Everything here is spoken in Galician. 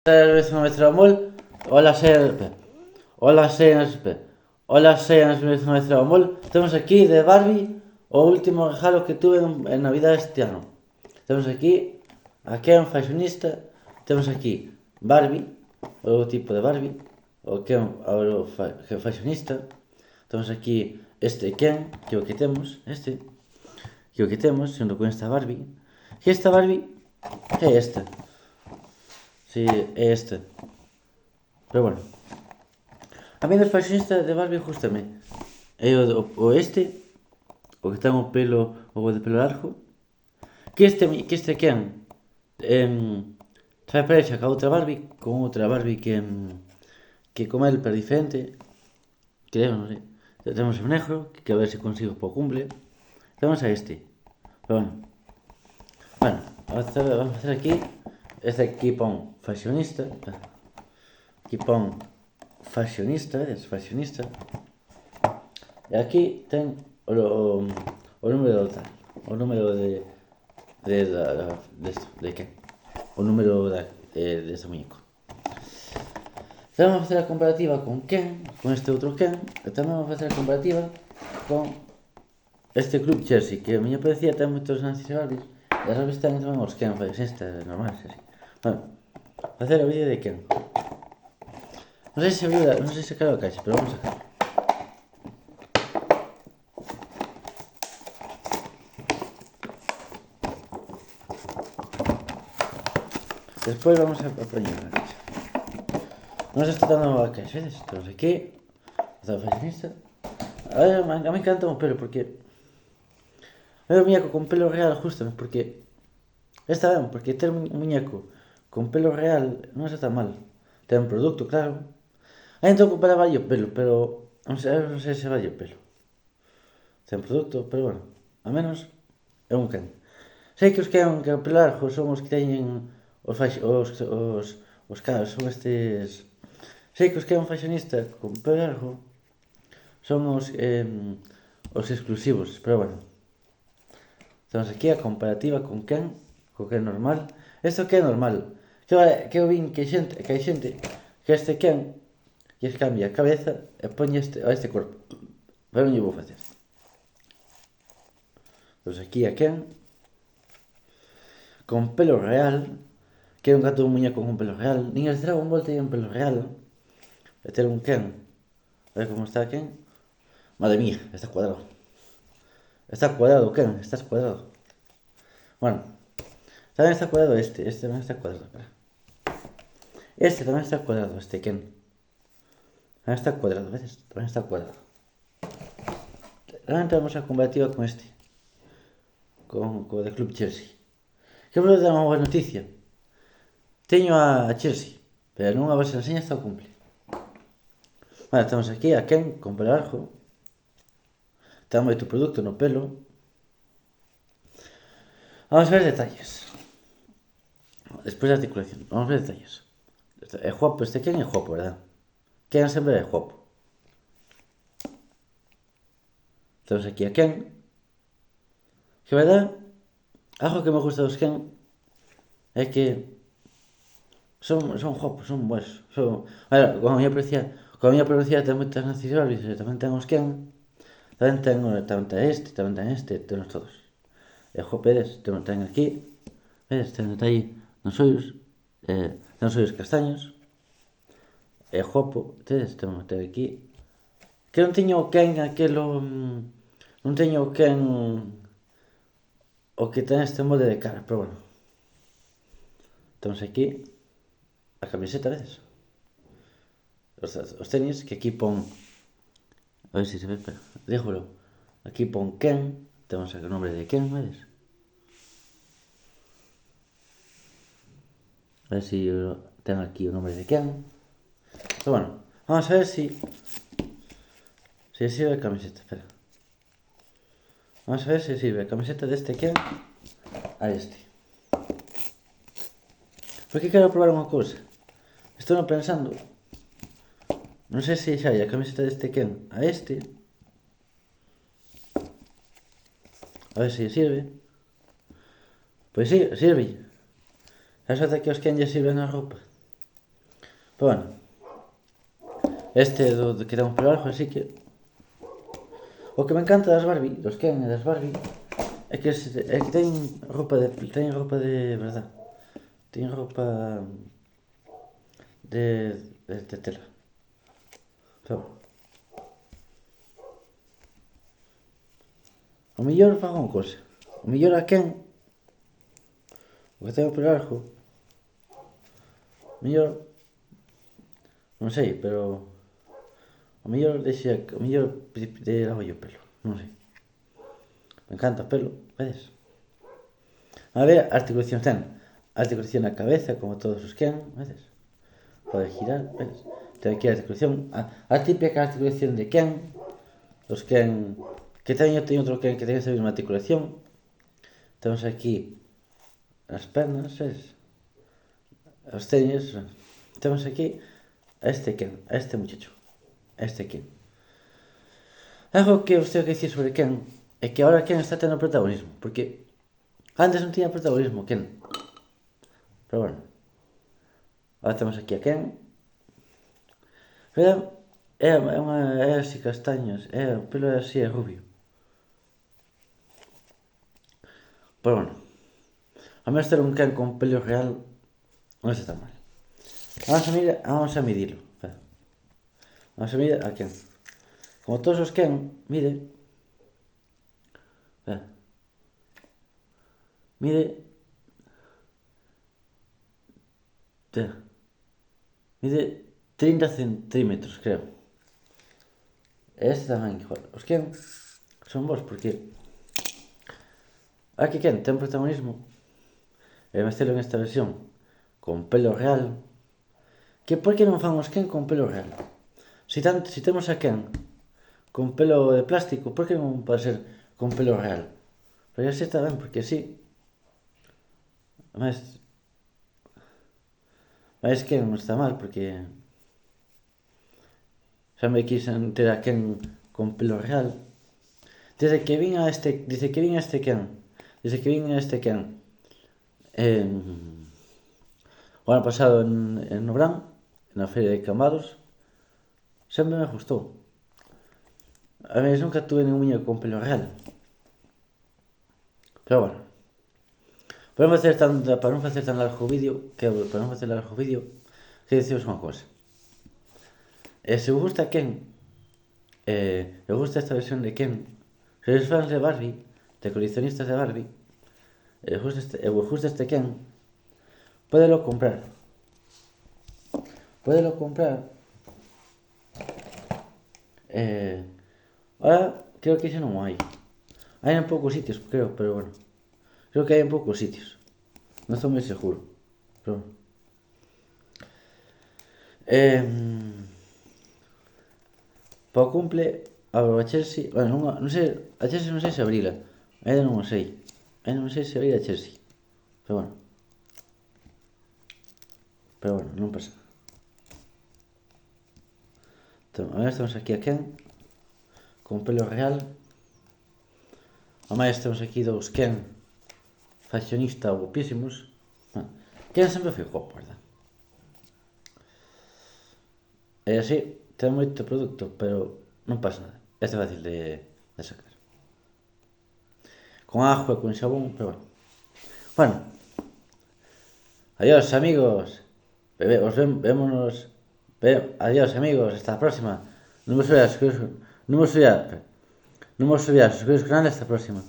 Vez unha vez tramol. Hola, señores. Hola, señores. Hola, señores, vez unha vez tramol. Temos aquí de Barbie o último regalo que tuve en Navidad este ano. Temos aquí a Ken fashionista. Temos aquí Barbie, o tipo de Barbie, o Ken o fashionista. Temos aquí este Ken, que é o que temos, este, que é o que temos, xunto con esta Barbie. E esta Barbie é esta. Si, é este. Pero bueno. A mí dos fashionistas de Barbie gustame. É o este, o que ten o pelo, o de pelo largo. Que este Ken trae parexa ca outra Barbie, con outra Barbie que como el, pero diferente. Creo, non sei. Temos o negro, que a ver se consigo para o cumple. Temos a este. Pero bueno, vamos a hacer aquí. Este aquí pon fashionista. Aquí pon fashionista, vedes? Fashionista. E aquí ten o número tal. O número de que? O número de este muñeco. Tamén vamos a facer a comparativa con Ken, con este outro Ken, e tamén vamos a facer a comparativa con este Club Jersey, que a miña parecía ten moitos accesorios, e as veces ten tamén os Ken fashionistas normais, así. Bueno, facer o vídeo de Ken. Non sei se ayuda, non sei se cae a caixa, pero vamos a sacar. Despois vamos a poñer a caixa. Non se está dando a caixa, vedes? Estamos aquí, está o fashionista. A mí encanta o pelo, porque é un muñeco con pelo real, justamente, porque está ben, porque ter un muñeco con pelo real non está tan mal. Ten un produto, claro. Aí entón comparaba o pelo, pero non sei se vai o pelo. Ten produto, pero bueno, a menos é un Ken. Sei que os Ken que o pelo largo son os que teñen os caras, son estes. Sei que os Ken fashionista con pelo largo son os exclusivos, pero bueno. Estamos aquí a comparativa con Ken, co Ken normal. Isto que é normal. Que eu vin que hai xente que este Ken lles cambia a cabeza e poñe a este corpo. Pero non lle vou facer. Pois aquí a Ken con pelo real, que nunca tuve un muñeco con pelo real. Nin as Dragon Ball teñen pelo real. E ter un Ken. A ver como está Ken. Madre mía, está cuadrado. Está cuadrado, Ken, estás cuadrado. Bueno, tamén está cuadrado este tamén está cuadrado. Este tamén está cuadrado, este Ken. Tamén está cuadrado, veces? Tamén está cuadrado. Agora entramos a comparativa con este. Con o de Club Jersey. Que vos dar unha boa noticia. Teño a Chelsea, pero nunha vos enseña hasta o cumple. Vale, estamos aquí a Ken con pelo largo. Ten moito produto no pelo. Vamos a ver detalles. Despois da articulación, vamos a ver detalles. É guapo, este Ken é guapo, verdad? Ken sempre é guapo. Estamos aquí a Ken. Que verdad, algo que me gusta dos Ken é que son guapos, son buenos. Como a miña pronunciada ten moitas accesorios, tamén ten os Ken. Tamén ten este, tamén ten este, temos todos. E jopedes, ten aquí, vedes, ten detalle nos ollos, ten os ollos castaños. É guapo, tedes, ten aquí. Que non teño o Ken aquelo, non teño o Ken o que ten este molde de cara, pero bueno. Temos aquí a camiseta, vedes? Os tenis que aquí pon. A ver se se ve, espera, dígolo. Aquí pon Ken, temos o nombre de Ken, vedes? A ver se ten aquí o nombre de Ken. Pero bueno, vamos a ver si sirve a camiseta, espera. Vamos a ver se sirve a camiseta deste Ken a este. Porque quero probar unha cousa. Estou pensando. Non sei se xa hai a camiseta deste Ken a este. A ver se sirve. Pois sí, sirve. A xota que os Ken lle sirven a roupa. Pero bueno, este do que ten un pelo largo, así que... O que me encanta das Barbie, dos Ken e das Barbie, é que teñen roupa de verdad. Teñen roupa de tela. Pero, o mellor fago unha cousa. O mellor a Ken, o que ten o pelo largo, o mellor, non sei, pero o mellor de lavo o pelo, non sei. Me encanta o pelo, vedes? A ver, articulacións ten. Articulación na cabeza, como todos os Ken, vedes? Pode girar, vedes? Ten aquí a articulación, a típica articulación de Ken, os Ken que teño outro Ken que ten esa mesma articulación. Temos aquí as pernas, vedes? Os teñes, temos aquí a este Ken, a este muchacho, a este Ken. Algo que os tengo que dicir sobre Ken é que ahora Ken está tendo protagonismo, porque antes non tiña protagonismo Ken. Pero bueno, ahora temos aquí a Ken. Pero é así castañas, o pelo é así, é rubio. Pero bueno, a menos ter un Ken con pelo real non está tan mal. Vamos a midilo. Vamos a medir a Ken. Como todos os Ken, mide. Mide 30 centímetros, creo. Este tamén igual. Os Ken son bons porque aquí Ken ten protagonismo e mestelo en esta versión con pelo real. Que por que non fan os Ken con pelo real? Si temos a Ken con pelo de plástico, por que non pode ser con pelo real? Pero así está ben, porque así mas que non está mal, porque xa me quixen ter a Ken con pelo real. Desde que vin a este Ken o ano pasado en Nobrán, na feria de Cambados, sempre me gustou. A mí nunca tuve ningún muñeco con pelo real. Pero bueno, para non facer tan largo o vídeo, que dicimos unha cosa. Se vos gusta Ken, e gusta esta versión de Ken, se sois fans de Barbie, de coleccionistas de Barbie, e vos gusta este Ken, podelo comprar. Ahora creo que xa non hai. Hai en poucos sitios, creo, pero bueno. Creo que hai en poucos sitios. Non estou moi seguro. Pero para o cumple a Chelsea, bueno, non sei, a Chelsea non sei se abrila. Ainda non o sei. Ainda non sei se abrir a Chelsea. Pero bueno, non pasa nada. Entón, agora estamos aquí a Ken con pelo real. A máis temos aquí dous Ken fashionistas guapísimos. Ken sempre foi guapo, verdad? E así, ten moito produto, pero non pasa nada. Este é fácil de sacar. Con agua e con xabón, pero bueno. Bueno. Adiós, amigos. Vémonos. Adiós, amigos. Hasta a próxima. Non vos olvidades suscribiros ao canal. Hasta a próxima.